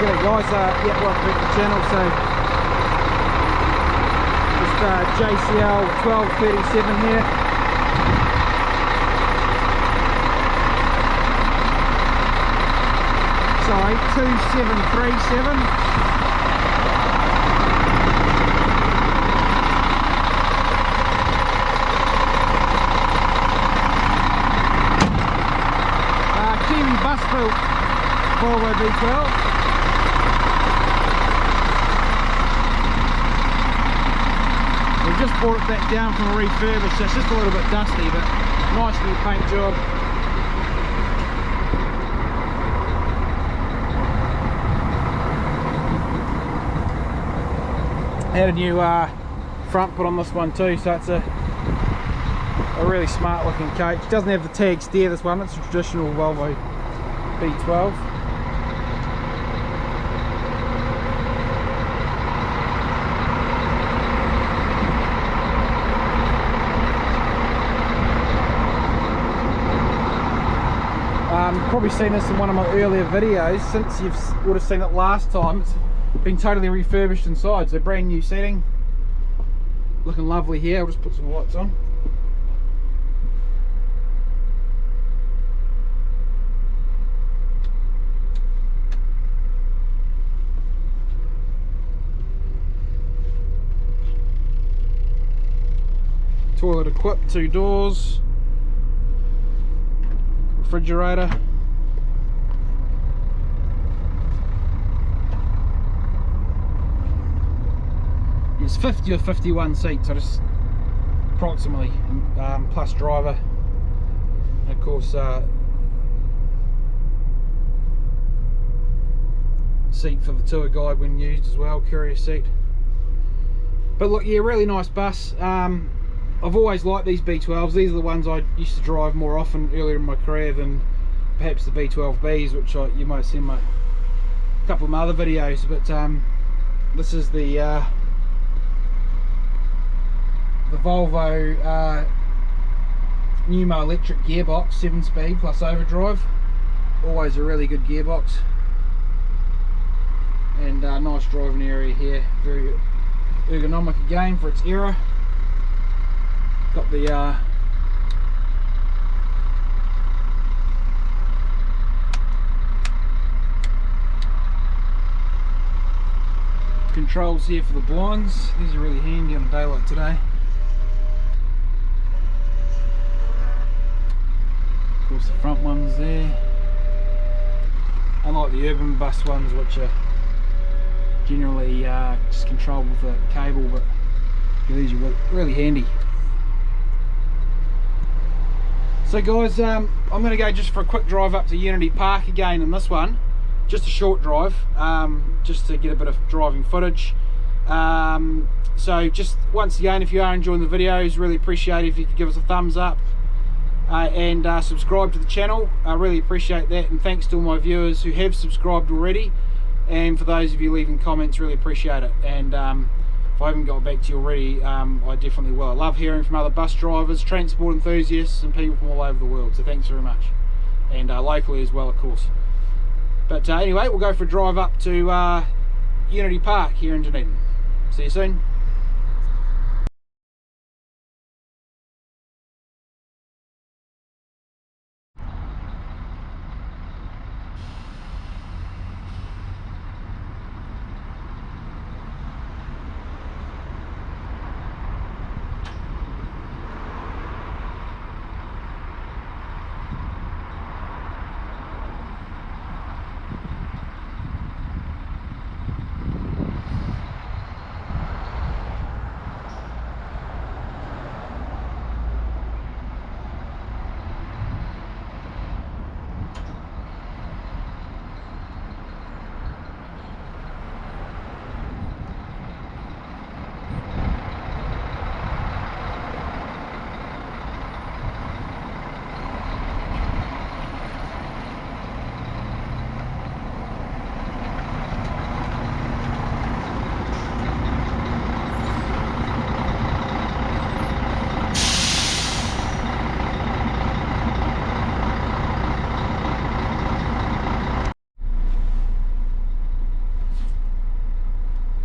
G'day guys, yeah, welcome back to the channel. So just JCL 1237 here. Sorry, 2737. Kiwi bus built Volvo B12. We've just brought it back down from a refurbish, so it's just a little bit dusty, but nice new paint job. Had a new front put on this one too, so it's a really smart looking coach. Doesn't have the tag steer, this one, it's a traditional Volvo B12. You've probably seen this in one of my earlier videos. Since you would have seen it last time, it's been totally refurbished inside, so brand new setting, looking lovely here. I'll just put some lights on. Toilet equipped, 2 doors, refrigerator. It's 50 or 51 seats, so just approximately, plus driver, and of course seat for the tour guide when used as well, courier seat. But look, yeah, really nice bus. I've always liked these B12s. These are the ones I used to drive more often earlier in my career than perhaps the B12Bs, which you might have seen in a couple of my other videos. But this is the Volvo pneumo electric gearbox, 7-speed plus overdrive. Always a really good gearbox, and nice driving area here. Very ergonomic again for its era. Got the controls here for the blinds. These are really handy on a day like today. Of course, the front ones there. Unlike the urban bus ones, which are generally just controlled with a cable, but these are really handy. So guys, I'm going to go just for a quick drive up to Unity Park again in this one. Just a short drive, just to get a bit of driving footage. So just once again, if you are enjoying the videos, really appreciate it if you could give us a thumbs up and subscribe to the channel. I really appreciate that, and thanks to all my viewers who have subscribed already, and for those of you leaving comments, really appreciate it. And if I haven't got back to you already, I definitely will. I love hearing from other bus drivers, transport enthusiasts, and people from all over the world, so thanks very much. And locally as well, of course. But anyway, we'll go for a drive up to Unity Park here in Dunedin. See you soon.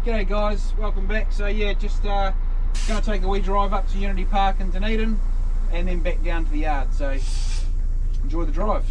G'day guys, welcome back. So yeah, just going to take a wee drive up to Unity Park in Dunedin and then back down to the yard, so enjoy the drive.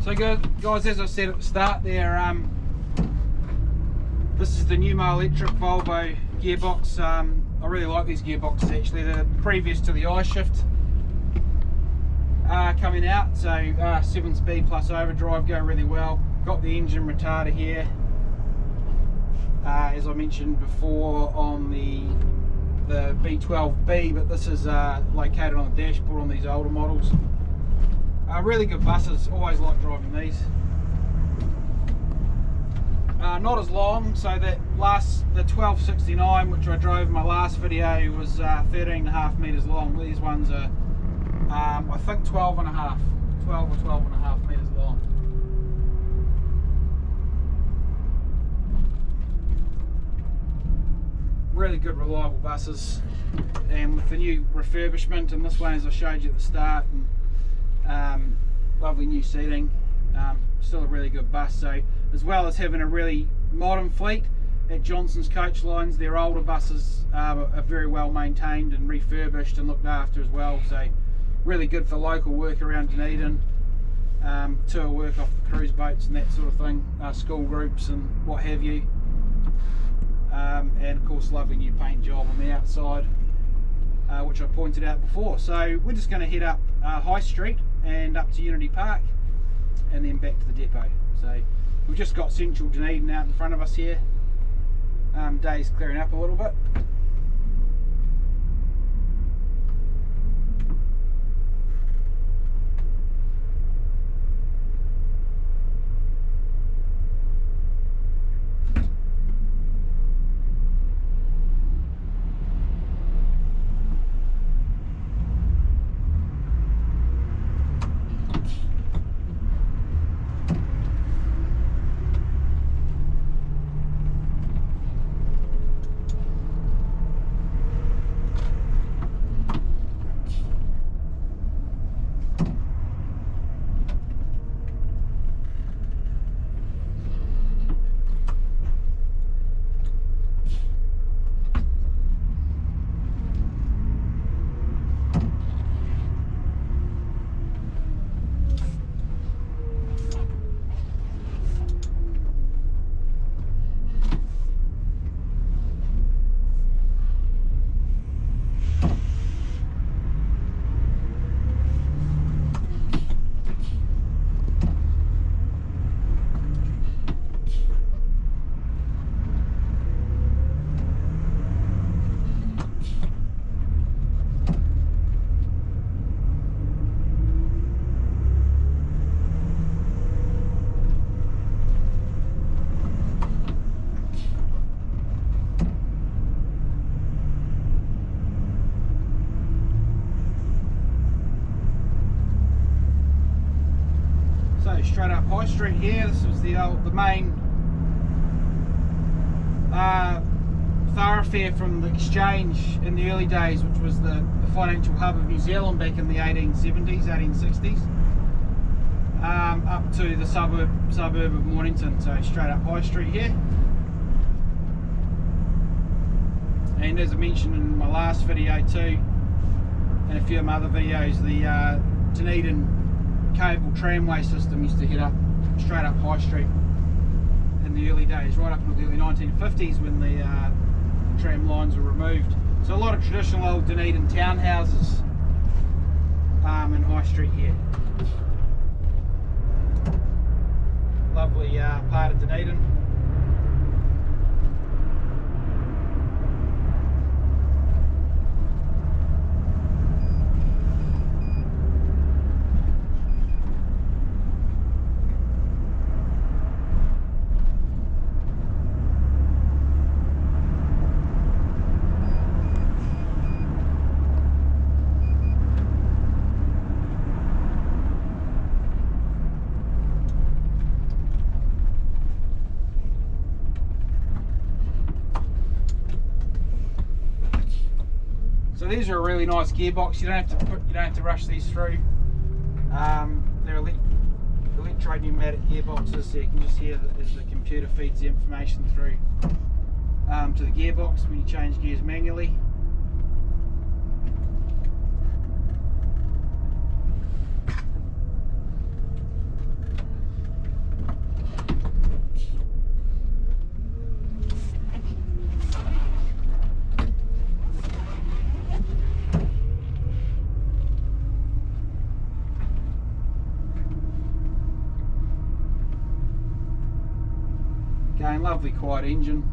So guys, as I said at the start there, this is the Pneumo electric Volvo gearbox. I really like these gearboxes actually. They're previous to the I-shift coming out, so 7-speed plus overdrive go really well. Got the engine retarder here, as I mentioned before on the B12B, but this is located on the dashboard on these older models. Really good buses, always like driving these. Not as long, so the 1269 which I drove in my last video was 13.5 meters long. These ones are I think 12 or 12.5 meters long. Really good reliable buses, and with the new refurbishment, and this one as I showed you at the start, and lovely new seating, still a really good bus. So as well as having a really modern fleet at Johnston's Coachlines, their older buses are very well maintained and refurbished and looked after as well, so really good for local work around Dunedin, tour work off the cruise boats and that sort of thing, school groups and what have you, and of course lovely new paint job on the outside, which I pointed out before. So we're just going to head up High Street and up to Unity Park and then back to the depot. So we've just got central Dunedin out in front of us here. Day's clearing up a little bit. Straight up High Street here. This was the main thoroughfare from the exchange in the early days, which was the financial hub of New Zealand back in the 1870s, 1860s, up to the suburb of Mornington. So straight up High Street here. And as I mentioned in my last video too, and a few of my other videos, the Dunedin cable tramway system used to head up straight up High Street in the early days, right up until the early 1950s when the tram lines were removed. So a lot of traditional old Dunedin townhouses in High Street here. Lovely part of Dunedin. these are a really nice gearbox. You don't have to rush these through. They're electro pneumatic gearboxes, so you can just hear that as the computer feeds the information through to the gearbox when you change gears manually. Again, lovely quiet engine.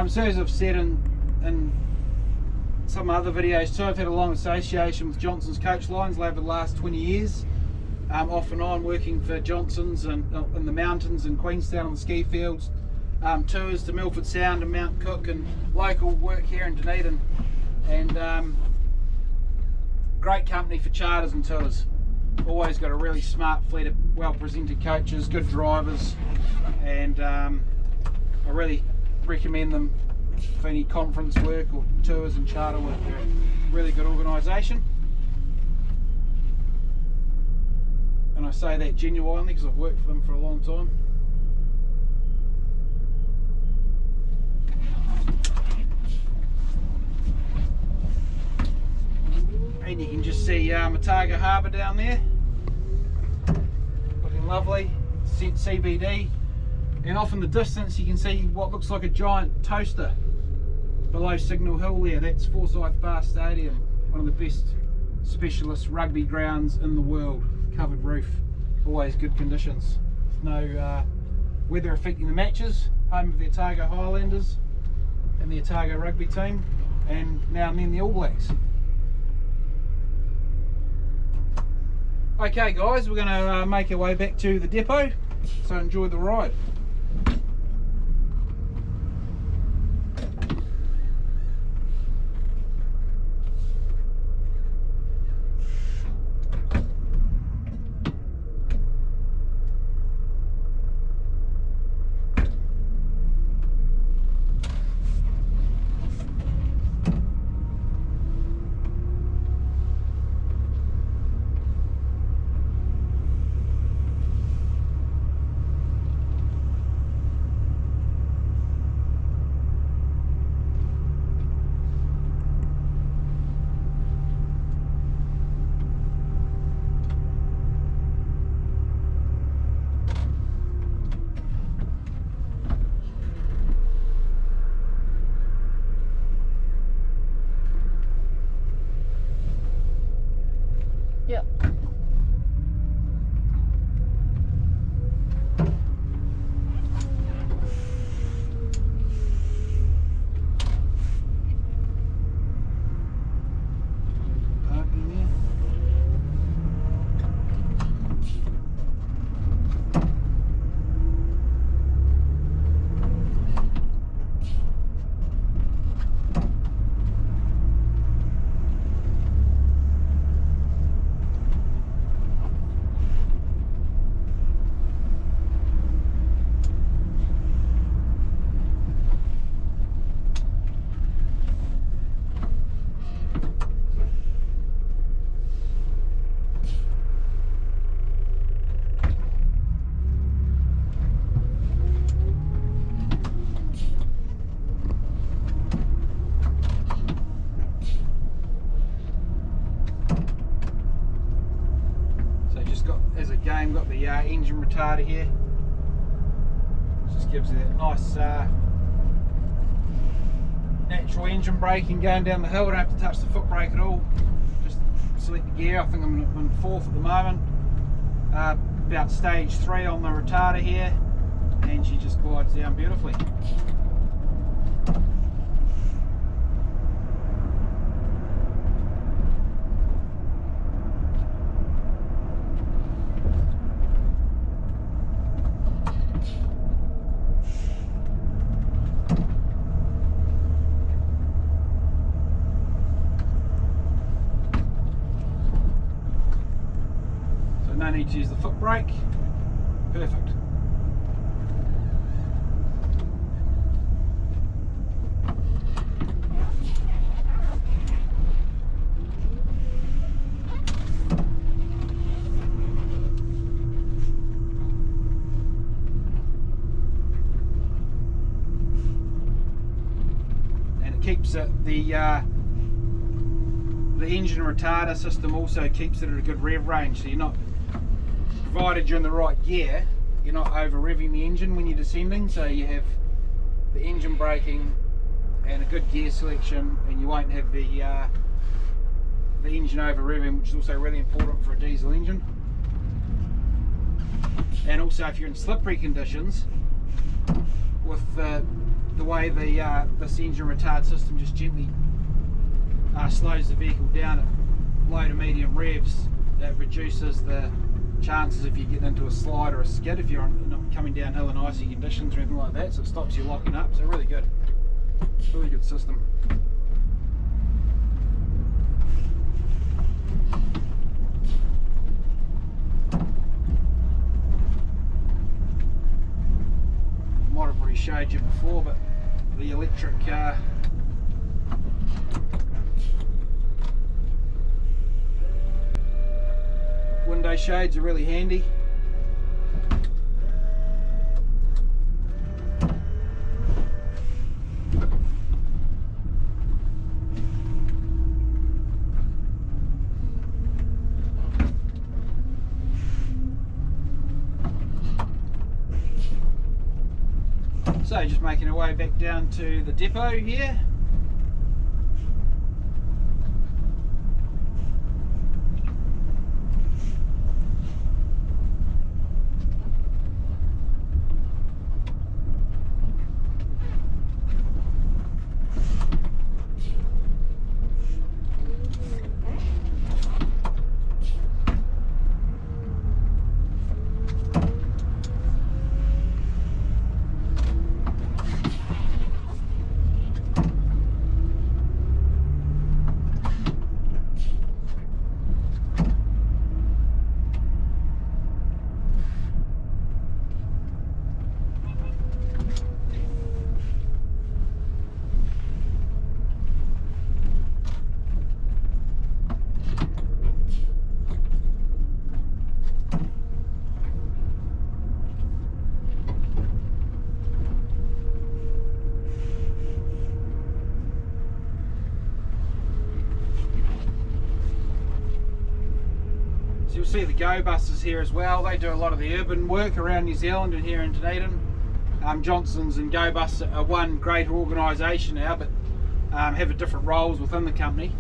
So as I've said in some other videos too, I've had a long association with Johnston's Coachlines over the last 20 years. Off and on working for Johnston's and in the mountains in Queenstown on the ski fields. Tours to Milford Sound and Mount Cook, and local work here in Dunedin. And great company for charters and tours. Always got a really smart fleet of well presented coaches, good drivers, and I really recommend them for any conference work or tours and charter work. They're a really good organisation, and I say that genuinely because I've worked for them for a long time. And you can just see Tauranga Harbour down there, looking lovely, CBD. And off in the distance you can see what looks like a giant toaster below Signal Hill there. That's Forsyth Bar Stadium, one of the best specialist rugby grounds in the world. Covered roof, always good conditions, no weather affecting the matches. Home of the Otago Highlanders and the Otago rugby team, and now and then the All Blacks. Okay guys, we're going to make our way back to the depot, so enjoy the ride. Yeah. Got the engine retarder here. Just gives you that nice natural engine braking going down the hill. I don't have to touch the foot brake at all. Just select the gear. I think I'm in fourth at the moment. About stage 3 on the retarder here, and she just glides down beautifully. No need to use the foot brake. Perfect. the engine retarder system also keeps it at a good rev range, so you're not, provided you're in the right gear, you're not over revving the engine when you're descending, so you have the engine braking and a good gear selection, and you won't have the engine over revving, which is also really important for a diesel engine. And also if you're in slippery conditions, with the way this engine retard system just gently slows the vehicle down at low to medium revs, that reduces the chances of you getting into a slide or a skid if you're not coming downhill in icy conditions or anything like that, so it stops you locking up. So really good system. Might have already showed you before, but the electric window shades are really handy. So just making our way back down to the depot here. You'll see the Go buses here as well. They do a lot of the urban work around New Zealand and here in Dunedin. Johnston's and Go Bus are one great organisation now, but have different roles within the company.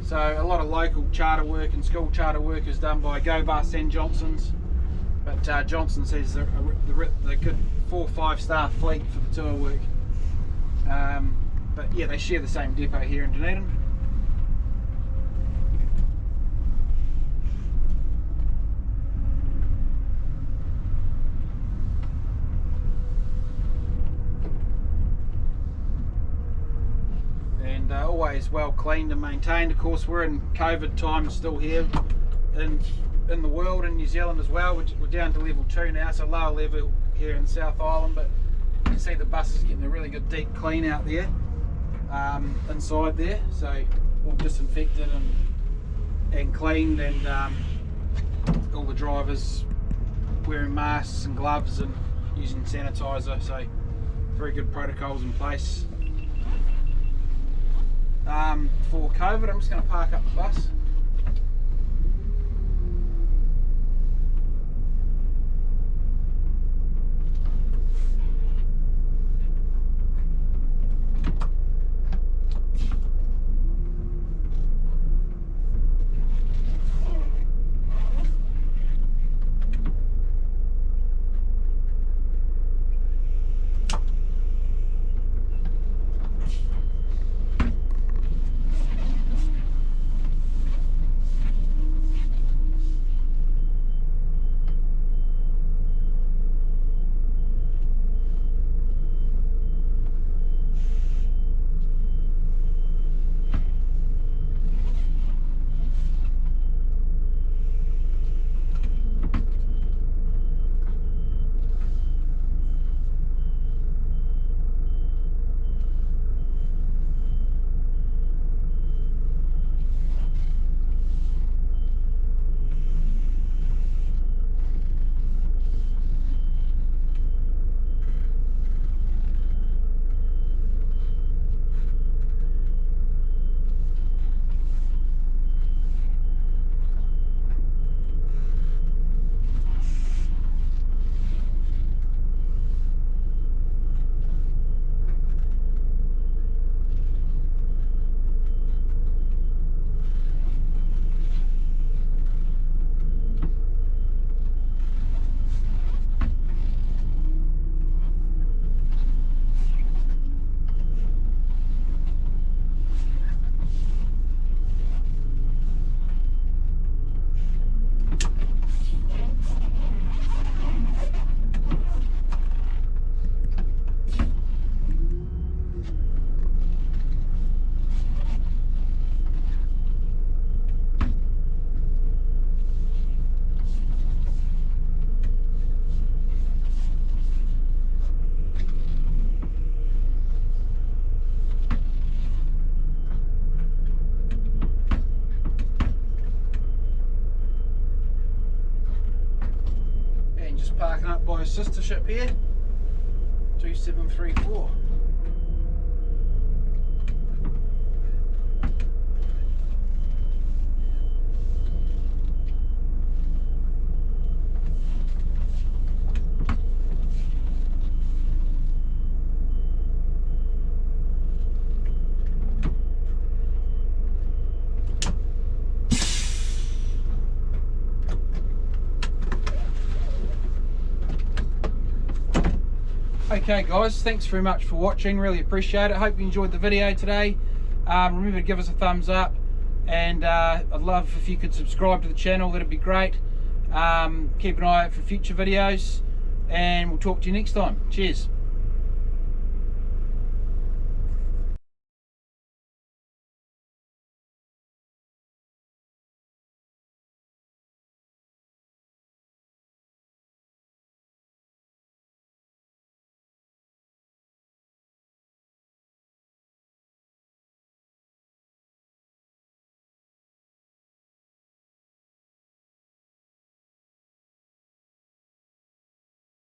So a lot of local charter work and school charter work is done by Go Bus and Johnston's, but Johnston says they're a good 4 or 5 star fleet for the tour work. But yeah, they share the same depot here in Dunedin. Always well cleaned and maintained. Of course, we're in COVID times still here in the world, in New Zealand as well. We're down to level 2 now, so lower level here in the South Island, but you can see the bus is getting a really good deep clean out there, inside there, so all disinfected and cleaned, and all the drivers wearing masks and gloves and using sanitizer, so very good protocols in place. For COVID, I'm just going to park up the bus. parking up by a sister ship here, 2734. Okay guys, thanks very much for watching, really appreciate it. Hope you enjoyed the video today. Remember to give us a thumbs up, and I'd love if you could subscribe to the channel, that'd be great. Keep an eye out for future videos, and we'll talk to you next time. Cheers.